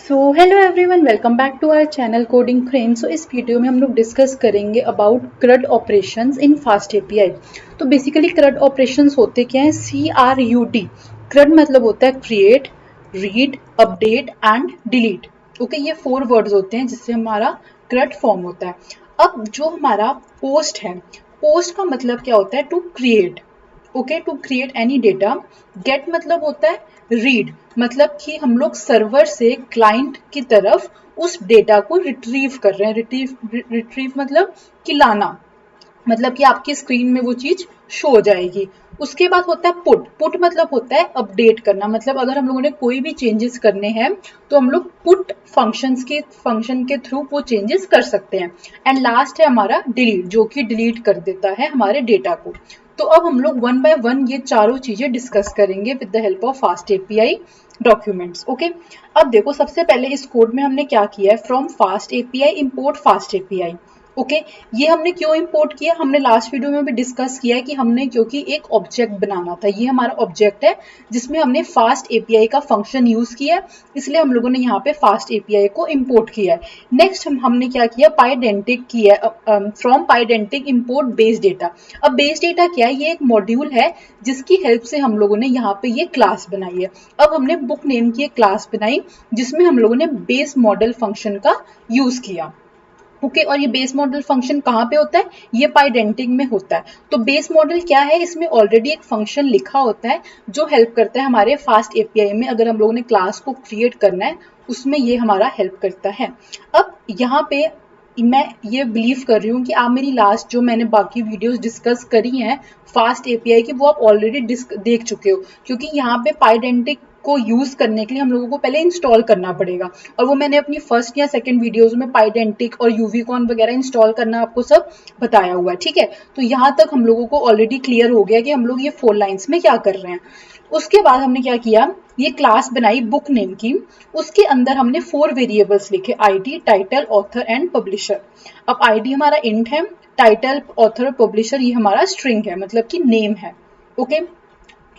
So hello everyone, welcome back to our channel coding friends. So इस वीडियो में हम लोग डिस्कस करेंगे about CRUD operations in fast API. तो बेसिकली CRUD ऑपरेशंस होते क्या हैं? CRUD। CRUD मतलब होता है create, read, update and delete. Okay, ये 4 वर्ड्स होते हैं जिससे हमारा CRUD फॉर्म होता है। अब जो हमारा पोस्ट है, पोस्ट का मतलब क्या होता है? To create. Okay, to create any data. Get मतलब होता है रीड, मतलब कि हम लोग सर्वर से क्लाइंट की तरफ उस डेटा को रिट्रीव कर रहे हैं। रिट्रीव मतलब कि लाना, मतलब कि आपकी स्क्रीन में वो चीज शो हो जाएगी। उसके बाद होता है पुट। पुट मतलब होता है अपडेट करना, मतलब अगर हम लोगों ने कोई भी चेंजेस करने हैं तो हम लोग पुट फंक्शन के थ्रू वो चेंजेस कर सकते हैं। एंड लास्ट है हमारा डिलीट, जो कि डिलीट कर देता है हमारे डेटा को। तो अब हम लोग वन बाय वन ये चारों चीजें डिस्कस करेंगे with the help of fast API documents. Okay, अब देखो सबसे पहले इस कोड में हमने क्या किया है? From fast API import fast API. Okay, ये हमने क्यों इंपोर्ट किया? हमने लास्ट वीडियो में भी डिस्कस किया है कि हमने क्योंकि एक ऑब्जेक्ट बनाना था। ये हमारा ऑब्जेक्ट है जिसमें हमने फास्ट एपीआई का फंक्शन यूज किया है, इसलिए हम लोगों ने यहाँ पे फास्ट एपीआई को इंपोर्ट किया है। नेक्स्ट हमने क्या किया? पाइडेंटिक किया, फ्रॉम पाइडेंटिक इंपोर्ट बेस डेटा। अब बेस डेटा क्या है? ये एक मॉड्यूल है जिसकी हेल्प से हम लोगों ने यहाँ पे ये क्लास बनाई है। अब हमने बुक नेम की एक क्लास बनाई जिसमें हम लोगों ने बेस मॉडल फंक्शन का यूज किया। ओके, और ये बेस मॉडल फंक्शन कहाँ पे होता है? ये पाइडेंटिक में होता है। तो बेस मॉडल क्या है? इसमें ऑलरेडी एक फंक्शन लिखा होता है जो हेल्प करता है हमारे फास्ट एपीआई में। अगर हम लोगों ने क्लास को क्रिएट करना है उसमें ये हमारा हेल्प करता है। अब यहाँ पे मैं ये बिलीव कर रही हूँ कि आप मेरी लास्ट जो मैंने बाकी वीडियोस डिस्कस करी हैं फास्ट एपीआई की, वो आप ऑलरेडी देख चुके हो, क्योंकि यहाँ पे पाइडेंटिक को यूज करने के लिए हम लोगों को पहले इंस्टॉल करना पड़ेगा। और वो मैंने अपनी फर्स्ट या सेकंड वीडियोस में पाइडेंटिक और यूवीकॉन वगैरह इंस्टॉल करना आपको सब बताया हुआ है। ठीक है, तो यहाँ तक हम लोगों को ऑलरेडी क्लियर हो गया कि हम लोग ये 4 लाइन्स में क्या कर रहे हैं। उसके बाद हमने क्या किया? ये क्लास बनाई बुक नेम की। उसके अंदर हमने 4 वेरिएबल्स लिखे, ID, title, author and publisher. अब आईडी हमारा इंट है, टाइटल, ऑथर, पब्लिशर ये हमारा स्ट्रिंग है, मतलब कि नेम है। ओके,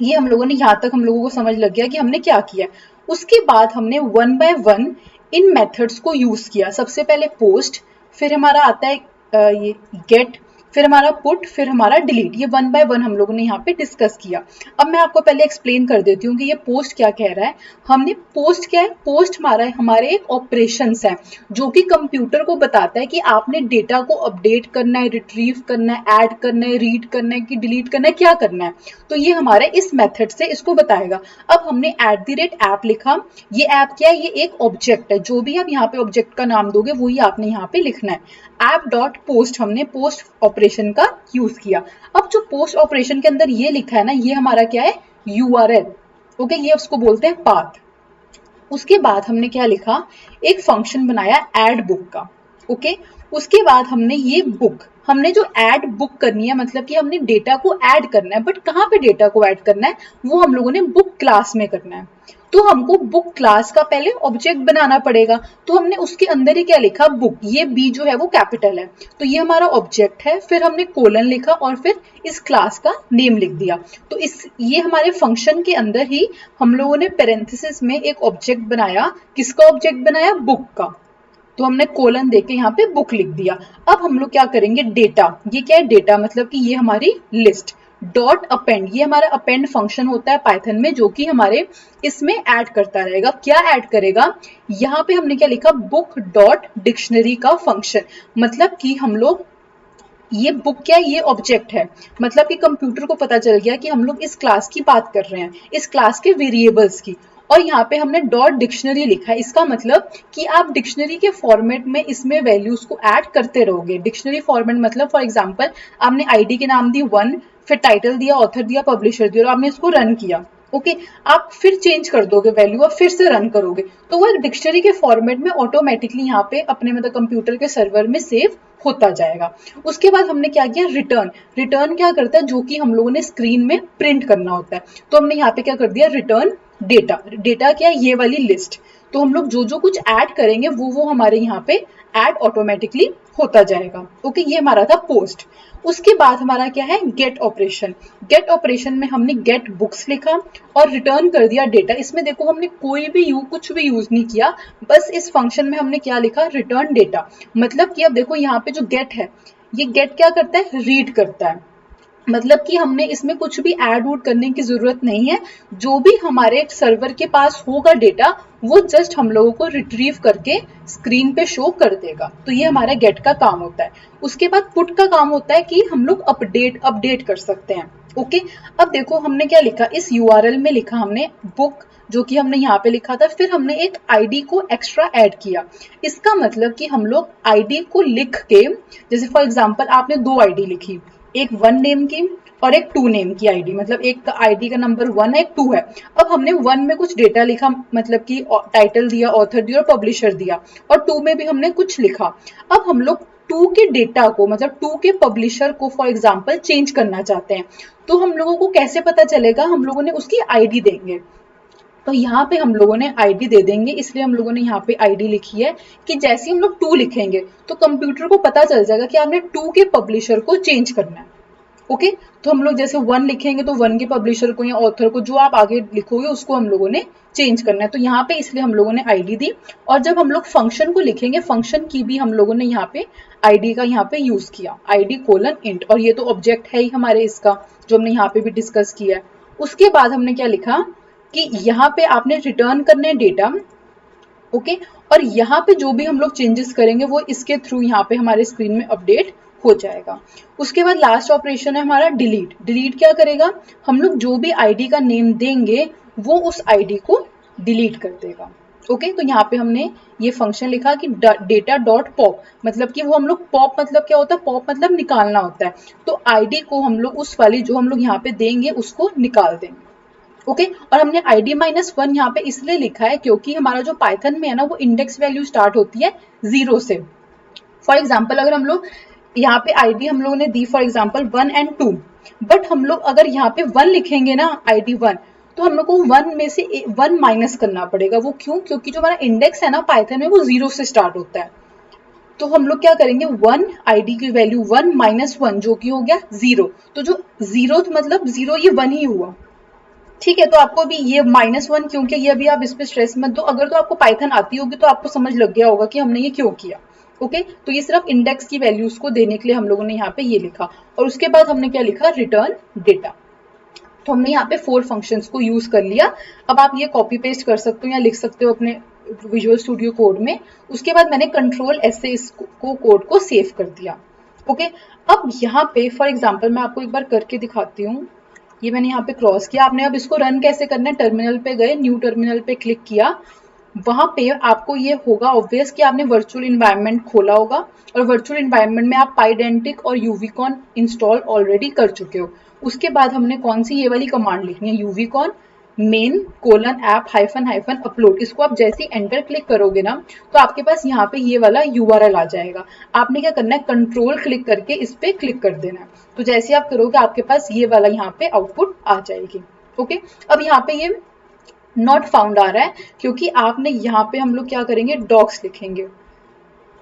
ये हम लोगों ने यहाँ तक हम लोगों को समझ लग गया कि हमने क्या किया। उसके बाद हमने one by one in methods को यूज किया। सबसे पहले पोस्ट, फिर हमारा आता है ये गेट, फिर हमारा पुट, फिर हमारा डिलीट। ये वन बाय वन हम लोगों ने यहाँ पे डिस्कस किया। अब मैं आपको पहले एक्सप्लेन कर देती हूँ कि ये पोस्ट क्या कह रहा है। हमने पोस्ट क्या है? पोस्ट हमारे एक ऑपरेशंस है जो कि कंप्यूटर को बताता है कि आपने डेटा को अपडेट करना है, रिट्रीव करना है, ऐड करना है, रीड करना है कि डिलीट करना है, क्या करना है। तो ये हमारे इस मेथड से इसको बताएगा। अब हमने @ऐप लिखा। ये ऐप क्या है? ये एक ऑब्जेक्ट है। जो भी आप यहाँ पे ऑब्जेक्ट का नाम दोगे वही आपने यहाँ पे लिखना है। ऐप.पोस्ट, हमने पोस्ट ऑपरेशन का यूज किया। अब जो पोस्ट ऑपरेशन के अंदर ये लिखा है ना, ये हमारा क्या है? URL। ओके, ये उसको बोलते हैं पाथ। उसके बाद हमने क्या लिखा? एक फंक्शन बनाया ऐड बुक का। ओके, उसके बाद हमने ये बुक, हमने जो ऐड बुक करनी है, मतलब कि हमने डेटा को ऐड करना है, बट कहाँ पे डेटा को ऐड करना है? वो हम लोगों ने बुक क्लास में करना है। तो हमको बुक क्लास का पहले ऑब्जेक्ट बनाना पड़ेगा। तो हमने उसके अंदर ही क्या लिखा? बुक। ये बी जो है वो कैपिटल है, तो ये हमारा ऑब्जेक्ट है। फिर हमने कोलन लिखा और फिर इस क्लास का नेम लिख दिया। तो ये हमारे फंक्शन के अंदर ही हम लोगों ने पेरेंथेसिस में एक ऑब्जेक्ट बनाया। किसका ऑब्जेक्ट बनाया? बुक का। तो हमने कोलन देके यहाँ पे बुक लिख दिया। अब हम लोग क्या करेंगे? डेटा। ये क्या है? डेटा मतलब कि ये हमारी लिस्ट। डॉट अपेंड, ये हमारा अपेंड फंक्शन होता है पाइथन में, जो कि हमारे इसमें ऐड करता रहेगा। क्या ऐड करेगा? यहाँ पे हमने क्या लिखा? बुक डॉट डिक्शनरी का फंक्शन। मतलब कि हम लोग, ये बुक क्या है? ये ऑब्जेक्ट है, मतलब कि कंप्यूटर को पता चल गया कि हम लोग इस क्लास की बात कर रहे हैं, इस क्लास के वेरिएबल्स की। और यहाँ पे हमने डॉट डिक्शनरी लिखा है। इसका मतलब कि आप डिक्शनरी के फॉर्मेट में इसमें वैल्यूज को ऐड करते रहोगे। डिक्शनरी फॉर्मेट मतलब फॉर एग्जांपल आपने आईडी के नाम दी 1, फिर टाइटल दिया, ऑथर दिया, पब्लिशर दिया, और आपने इसको रन किया। ओके, आप फिर चेंज कर दोगे वैल्यू और फिर से रन करोगे, तो वो एक डिक्शनरी के फॉर्मेट में ऑटोमेटिकली यहाँ पे अपने मतलब कंप्यूटर के सर्वर में सेव होता जाएगा। उसके बाद हमने क्या किया? रिटर्न। रिटर्न क्या करता है? जो कि हम लोगों ने स्क्रीन में प्रिंट करना होता है। तो हमने यहाँ पे क्या कर दिया? Return data. डेटा क्या है? ये वाली लिस्ट। तो हम लोग जो जो कुछ ऐड करेंगे वो हमारे यहाँ पे ऐड ऑटोमेटिकली होता जाएगा। ओके, ये हमारा था पोस्ट। उसके बाद हमारा क्या है, गेट ऑपरेशन। गेट ऑपरेशन में हमने गेट बुक्स लिखा और रिटर्न कर दिया डेटा। इसमें देखो हमने कोई भी कुछ भी यूज नहीं किया, बस इस फंक्शन में हमने क्या लिखा, रिटर्न डेटा। मतलब कि अब देखो यहाँ पे जो गेट है, ये गेट क्या करता है, रीड करता है। मतलब कि हमने इसमें कुछ भी ऐड वूड करने की जरूरत नहीं है। जो भी हमारे सर्वर के पास होगा डेटा, वो जस्ट हम लोगों को रिट्रीव करके स्क्रीन पे शो कर देगा। तो ये हमारा गेट का काम होता है। उसके बाद पुट का काम होता है कि हम लोग अपडेट कर सकते हैं। ओके, अब देखो हमने क्या लिखा, इस यूआरएल में लिखा हमने बुक, जो कि हमने यहाँ पे लिखा था। फिर हमने एक आईडी को एक्स्ट्रा ऐड किया। इसका मतलब कि हम लोग आईडी को लिख के, जैसे फॉर एग्जांपल आपने 2 आईडी लिखी, एक 1 नेम की और एक 2 नेम की आईडी, मतलब एक आईडी का नंबर 1 है, एक 2 है। अब हमने 1 में कुछ डेटा लिखा, मतलब कि टाइटल दिया, ऑथर दिया और पब्लिशर दिया, और 2 में भी हमने कुछ लिखा। अब हम लोग 2 के डेटा को, मतलब 2 के पब्लिशर को फॉर एग्जांपल चेंज करना चाहते हैं। तो हम लोगों को कैसे पता चलेगा, हम लोगों ने उसकी आईडी देंगे। तो यहाँ पे हम लोगों ने आईडी दे देंगे, इसलिए हम लोगों ने यहाँ पे आईडी लिखी है कि जैसे हम लोग 2 लिखेंगे तो कंप्यूटर को पता चल जाएगा कि आपने 2 के पब्लिशर को चेंज करना है। ओके, तो हम लोग जैसे 1 लिखेंगे तो 1 के पब्लिशर को या ऑथर को, जो आप आगे लिखोगे उसको हम लोगों ने चेंज करना है। तो यहाँ पे इसलिए हम लोगों ने आईडी दी। और जब हम लोग फंक्शन को लिखेंगे, फंक्शन की भी हम लोगों ने यहाँ पे आईडी का यहाँ पे यूज किया, id:int। और ये तो ऑब्जेक्ट है ही हमारे इसका, जो हमने यहाँ पे भी डिस्कस किया है। उसके बाद हमने क्या लिखा कि यहाँ पे आपने रिटर्न करने डेटा। ओके, और यहाँ पे जो भी हम लोग चेंजेस करेंगे वो इसके थ्रू यहाँ पे हमारे स्क्रीन में अपडेट हो जाएगा। उसके बाद लास्ट ऑपरेशन है हमारा डिलीट। डिलीट क्या करेगा, हम लोग जो भी आईडी का नेम देंगे वो उस आईडी को डिलीट कर देगा। ओके, तो यहाँ पे हमने ये फंक्शन लिखा कि डेटा डॉट पॉप, मतलब कि वो हम लोग पॉप, मतलब क्या होता है, पॉप मतलब निकालना होता है। तो आईडी को हम लोग उस वाली जो हम लोग यहाँ पे देंगे उसको निकाल देंगे। ओके, और हमने id-1 यहाँ पे इसलिए लिखा है क्योंकि हमारा जो पाइथन में है ना, वो इंडेक्स वैल्यू स्टार्ट होती है 0 से। फॉर एग्जाम्पल अगर हम लोग यहाँ पे आईडी हम लोगों ने दी फॉर एग्जाम्पल 1 and 2, बट हम लोग अगर यहाँ पे 1 लिखेंगे ना id:1, तो हम लोग को 1 में से 1 माइनस करना पड़ेगा। वो क्यों, क्योंकि जो हमारा इंडेक्स है ना पाइथन में, वो 0 से स्टार्ट होता है। तो हम लोग क्या करेंगे, 1 आईडी की वैल्यू 1 माइनस 1 जो कि हो गया 0। तो जो 0 मतलब 0 ये 1 ही हुआ। ठीक है, तो आपको अभी ये -1 क्योंकि ये अभी आप इस पे स्ट्रेस मत दो। अगर तो आपको पाइथन आती होगी तो आपको समझ लग गया होगा कि हमने ये क्यों किया। ओके, तो ये सिर्फ इंडेक्स की वैल्यूज को देने के लिए हम लोगों ने यहाँ पे ये लिखा। और उसके बाद हमने क्या लिखा, रिटर्न डेटा। तो हमने यहाँ पे 4 फंक्शंस को यूज कर लिया। अब आप ये कॉपी पेस्ट कर सकते हो या लिख सकते हो अपने विजुअल स्टूडियो कोड में। उसके बाद मैंने Ctrl+S से इसको कोड को सेव कर दिया। ओके, अब यहाँ पे फॉर एग्जाम्पल मैं आपको एक बार करके दिखाती हूँ। ये मैंने यहाँ पे क्रॉस किया। आपने अब इसको रन कैसे करना है, टर्मिनल पे गए, न्यू टर्मिनल पे क्लिक किया। वहां पे आपको ये होगा ऑब्वियस कि आपने वर्चुअल इन्वायरमेंट खोला होगा, और वर्चुअल इन्वायरमेंट में आप पाइडेंटिक और यूवीकॉन इंस्टॉल ऑलरेडी कर चुके हो। उसके बाद हमने कौन सी ये वाली कमांड लिखनी है, यूवीकॉन main:app upload। इसको आप जैसे ही एंटर क्लिक करोगे ना, तो आपके पास यहाँ पे ये वाला यूआरएल आ जाएगा। आपने क्या करना है, कंट्रोल क्लिक करके इस पे क्लिक कर देना है। तो जैसे आप करोगे आपके पास ये वाला यहाँ पे आउटपुट आ जाएगी। ओके, अब यहाँ पे ये नॉट फाउंड आ रहा है क्योंकि आपने यहाँ पे, हम लोग क्या करेंगे, डॉक्स लिखेंगे,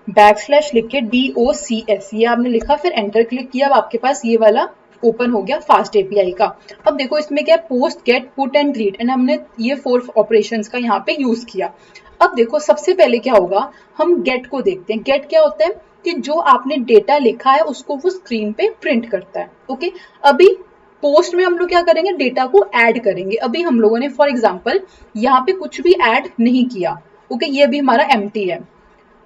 बैकस्लैश लिख के DOCS, ये आपने लिखा, फिर एंटर क्लिक किया। अब आपके पास ये वाला ओपन हो गया फास्ट एपीआई का। अब देखो इसमें क्या है, post, get, put and delete, and हमने ये 4 ऑपरेशंस का यहाँ पे यूज किया। अब देखो सबसे पहले क्या होगा, हम गेट को देखते हैं। गेट क्या होता है कि जो आपने डेटा लिखा है उसको वो स्क्रीन पे प्रिंट करता है। ओके, अभी पोस्ट में हम लोग क्या करेंगे, डेटा को ऐड करेंगे। अभी हम लोगों ने फॉर एग्जाम्पल यहाँ पे कुछ भी ऐड नहीं किया। ओके, ये भी हमारा एम्प्टी है।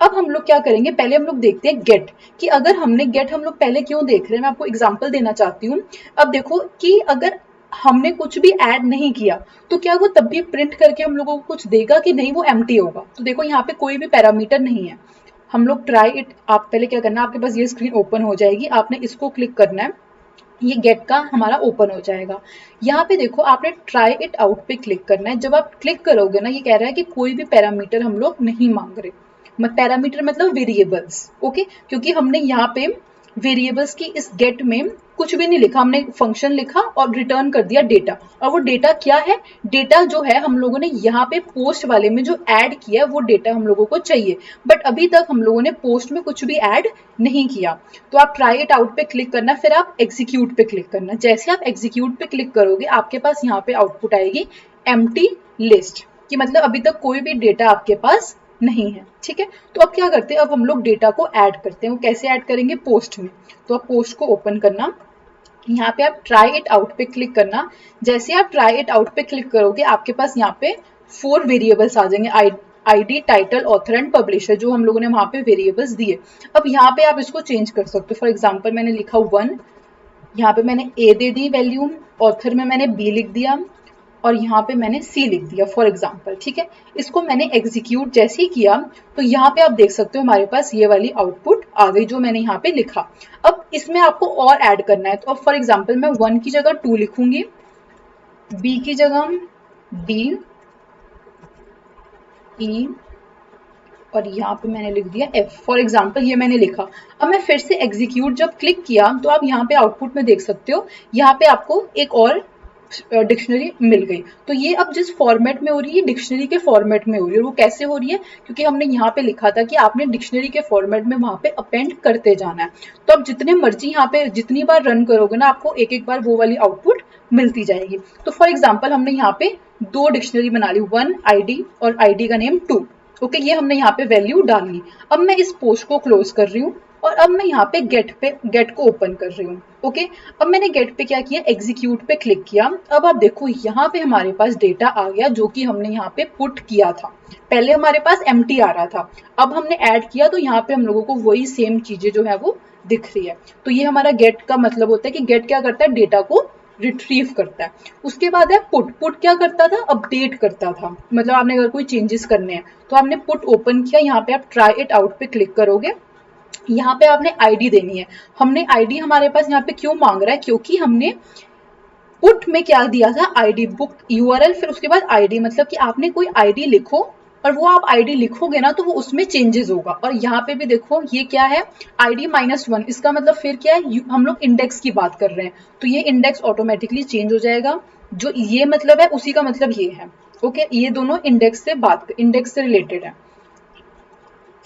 अब हम लोग क्या करेंगे, पहले हम लोग देखते हैं गेट, कि अगर हमने गेट, हम लोग पहले क्यों देख रहे हैं, मैं आपको एग्जांपल देना चाहती हूँ। अब देखो कि अगर हमने कुछ भी ऐड नहीं किया तो क्या वो तब भी प्रिंट करके हम लोगों को कुछ देगा कि नहीं, वो एम्प्टी होगा। तो देखो यहाँ पे कोई भी पैरामीटर नहीं है। हम लोग ट्राई इट, आप पहले क्या करना है, आपके पास ये स्क्रीन ओपन हो जाएगी, आपने इसको क्लिक करना है, ये गेट का हमारा ओपन हो जाएगा। यहाँ पे देखो आपने ट्राई इट आउट पे क्लिक करना है। जब आप क्लिक करोगे ना, ये कह रहा है कि कोई भी पैरामीटर हम लोग नहीं मांग रहे। पैरामीटर मतलब वेरिएबल्स। ओके, क्योंकि हमने यहाँ पे वेरिएबल्स की इस गेट में कुछ भी नहीं लिखा, हमने फंक्शन लिखा और रिटर्न कर दिया डेटा। और वो डेटा क्या है, डेटा जो है हम लोगों ने यहाँ पे पोस्ट वाले में जो ऐड किया है वो डेटा हम लोगों को चाहिए, बट अभी तक हम लोगों ने पोस्ट में कुछ भी ऐड नहीं किया। तो आप ट्राई इट आउट पे क्लिक करना, फिर आप एग्जीक्यूट पे क्लिक करना। जैसे आप एग्जीक्यूट पे क्लिक करोगे आपके पास यहाँ पे आउटपुट आएगी एम्प्टी लिस्ट, कि मतलब अभी तक कोई भी डेटा आपके पास नहीं है। ठीक है, तो अब क्या करते हैं, अब हम लोग डेटा को ऐड करते हैं। वो कैसे ऐड करेंगे, पोस्ट में। तो आप पोस्ट को ओपन करना, यहाँ पे आप ट्राई इट आउट पे क्लिक करना। जैसे आप ट्राई इट आउट पे क्लिक करोगे आपके पास यहाँ पे 4 वेरिएबल्स आ जाएंगे, ID, title, author and publisher, जो हम लोगों ने वहां पे वेरिएबल्स दिए। अब यहाँ पे आप इसको चेंज कर सकते हो। फॉर एग्जाम्पल मैंने लिखा 1, यहाँ पे मैंने ए दे दी वैल्यू, ऑथर में मैंने बी लिख दिया और यहाँ पे मैंने सी लिख दिया फॉर एग्जाम्पल। ठीक है, इसको मैंने एग्जीक्यूट जैसे ही किया तो यहाँ पे आप देख सकते हो हमारे पास ये वाली आउटपुट आ गई जो मैंने यहाँ पे लिखा। अब इसमें आपको और ऐड करना है, तो अब फॉर एग्जाम्पल मैं 1 की जगह 2 लिखूंगी, बी की जगह डी, ई, और यहाँ पे मैंने लिख दिया एफ फॉर एग्जाम्पल, ये मैंने लिखा। अब मैं फिर से एग्जीक्यूट जब क्लिक किया तो आप यहाँ पे आउटपुट में देख सकते हो, यहाँ पे आपको एक और डिक्शनरी मिल गई। तो ये अब जिस फॉर्मेट में हो रही है, डिक्शनरी के फॉर्मेट में हो रही है। और वो कैसे हो रही है, क्योंकि हमने यहाँ पे लिखा था कि आपने डिक्शनरी के फॉर्मेट में वहां पे अपेंड करते जाना है। तो अब जितने मर्जी यहाँ पे जितनी बार रन करोगे ना, आपको एक एक बार वो वाली आउटपुट मिलती जाएगी। तो फॉर एग्जाम्पल हमने यहाँ पे 2 डिक्शनरी बना ली, 1 आईडी और आईडी का नेम 2। ओके, ये हमने यहाँ पे वैल्यू डाल ली। अब मैं इस पोस्ट को क्लोज कर रही हूँ और अब मैं यहाँ पे गेट को ओपन कर रही हूँ। ओके, अब मैंने गेट पे क्या किया, एग्जीक्यूट पे क्लिक किया। अब आप देखो यहाँ पे हमारे पास डेटा आ गया जो कि हमने यहाँ पे पुट किया था। पहले हमारे पास एम्प्टी आ रहा था, अब हमने ऐड किया तो यहाँ पे हम लोगों को वही सेम चीजें जो है वो दिख रही है। तो ये हमारा गेट का मतलब होता है कि गेट क्या करता है, डेटा को रिट्रीव करता है। उसके बाद है पुट। पुट क्या करता था, अपडेट करता था। मतलब आपने अगर कोई चेंजेस करने हैं तो आपने पुट ओपन किया, यहाँ पे आप ट्राई इट आउट पे क्लिक करोगे, यहाँ पे आपने आईडी देनी है। हमने आईडी हमारे पास यहाँ पे क्यों मांग रहा है, क्योंकि हमने पुट में क्या दिया था, आईडी बुक यूआरएल, फिर उसके बाद आईडी, मतलब कि आपने कोई आईडी लिखो और वो आप आईडी लिखोगे ना तो वो उसमें चेंजेस होगा। और यहाँ पे भी देखो ये क्या है, आईडी -1, इसका मतलब फिर क्या है, हम लोग इंडेक्स की बात कर रहे हैं तो ये इंडेक्स ऑटोमेटिकली चेंज हो जाएगा। जो ये मतलब है उसी का मतलब ये है। ओके, ये दोनों इंडेक्स से रिलेटेड है।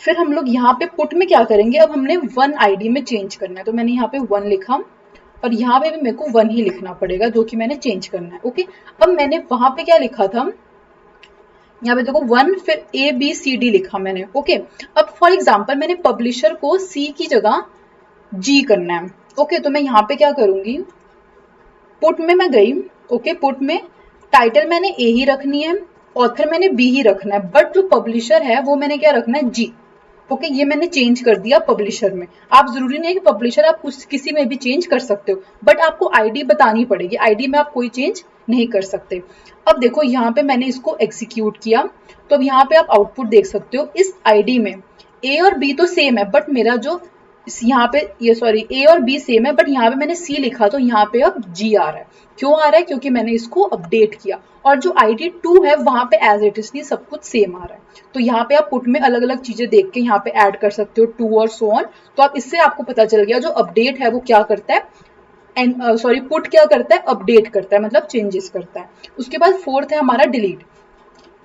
फिर हम लोग यहाँ पे पुट में क्या करेंगे, अब हमने 1 आईडी में चेंज करना है। तो मैंने यहाँ पे 1 लिखा और यहाँ पे भी मेरे को 1 ही लिखना पड़ेगा जो कि मैंने चेंज करना है। ओके, अब मैंने वहां पे क्या लिखा था, यहाँ पे देखो 1, फिर ABCD लिखा मैंने। ओके, अब फॉर एग्जाम्पल मैंने पब्लिशर को C की जगह G करना है। ओके, तो मैं यहाँ पे क्या करूंगी, पुट में मैं गई। ओके, पुट में टाइटल मैंने A ही रखनी है, ऑथर मैंने B ही रखना है, बट जो पब्लिशर है वो मैंने क्या रखना है, G। ओके, ये मैंने चेंज कर दिया पब्लिशर में। आप जरूरी नहीं है कि पब्लिशर आप किसी में भी चेंज कर सकते हो, बट आपको आईडी बतानी पड़ेगी, आईडी में आप कोई चेंज नहीं कर सकते। अब देखो यहाँ पे मैंने इसको एग्जीक्यूट किया तो अब यहाँ पे आप आउटपुट देख सकते हो, इस आईडी में ए और बी तो सेम है, बट मेरा जो यहाँ पे ये सॉरी ए और बी सेम है, बट यहाँ पे मैंने सी लिखा तो यहाँ पे अब जी आ रहा है। क्यों आ रहा है, क्योंकि मैंने इसको अपडेट किया। और जो आईडी 2 है वहां पे एज इट इज सब कुछ सेम आ रहा है। तो यहाँ पे आप पुट में अलग अलग चीजें देख के यहाँ पे ऐड कर सकते हो, 2 और सो ऑन। तो आप इससे आपको पता चल गया जो अपडेट है वो क्या करता है, एंड पुट क्या करता है, अपडेट करता है, मतलब चेंजेस करता है। उसके बाद फोर्थ है हमारा डिलीट।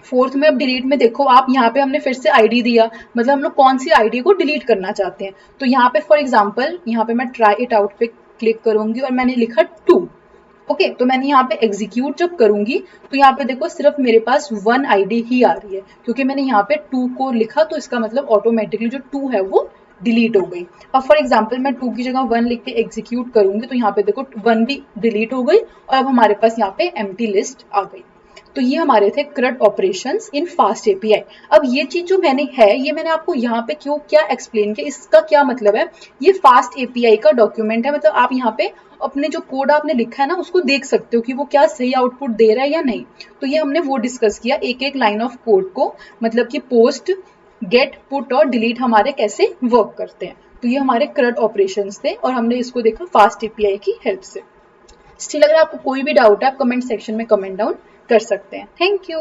फोर्थ में अब डिलीट में देखो आप, यहाँ पे हमने फिर से आईडी दिया, मतलब हम लोग कौन सी आईडी को डिलीट करना चाहते हैं। तो यहाँ पे फॉर एग्जांपल यहाँ पे मैं ट्राई इट आउट पे क्लिक करूंगी और मैंने लिखा 2। ओके, तो मैंने यहाँ पे एग्जीक्यूट जब करूंगी तो यहाँ पे देखो सिर्फ मेरे पास 1 आईडी ही आ रही है, क्योंकि मैंने यहाँ पे 2 को लिखा तो इसका मतलब ऑटोमेटिकली जो 2 है वो डिलीट हो गई। अब फॉर एग्जांपल मैं 2 की जगह 1 लिख के एग्जीक्यूट करूंगी तो यहाँ पे देखो 1 भी डिलीट हो गई और अब हमारे पास यहाँ पे एम्प्टी लिस्ट आ गई। तो ये हमारे थे CRUD operations in fast API. अब ये चीज जो मैंने आपको यहाँ पे क्यों क्या एक्सप्लेन किया, इसका क्या मतलब है, ये फास्ट एपीआई का डॉक्यूमेंट है। मतलब आप यहाँ पे अपने जो कोड आपने लिखा है ना उसको देख सकते हो कि वो क्या सही आउटपुट दे रहा है या नहीं। तो ये हमने वो डिस्कस किया एक एक लाइन ऑफ कोड को, मतलब कि पोस्ट, गेट, पुट और डिलीट हमारे कैसे वर्क करते हैं। तो ये हमारे CRUD ऑपरेशंस थे और हमने इसको देखा फास्ट एपीआई की हेल्प से। स्टिल अगर आपको कोई भी डाउट है आप कमेंट सेक्शन में कमेंट डाउन कर सकते हैं। Thank you.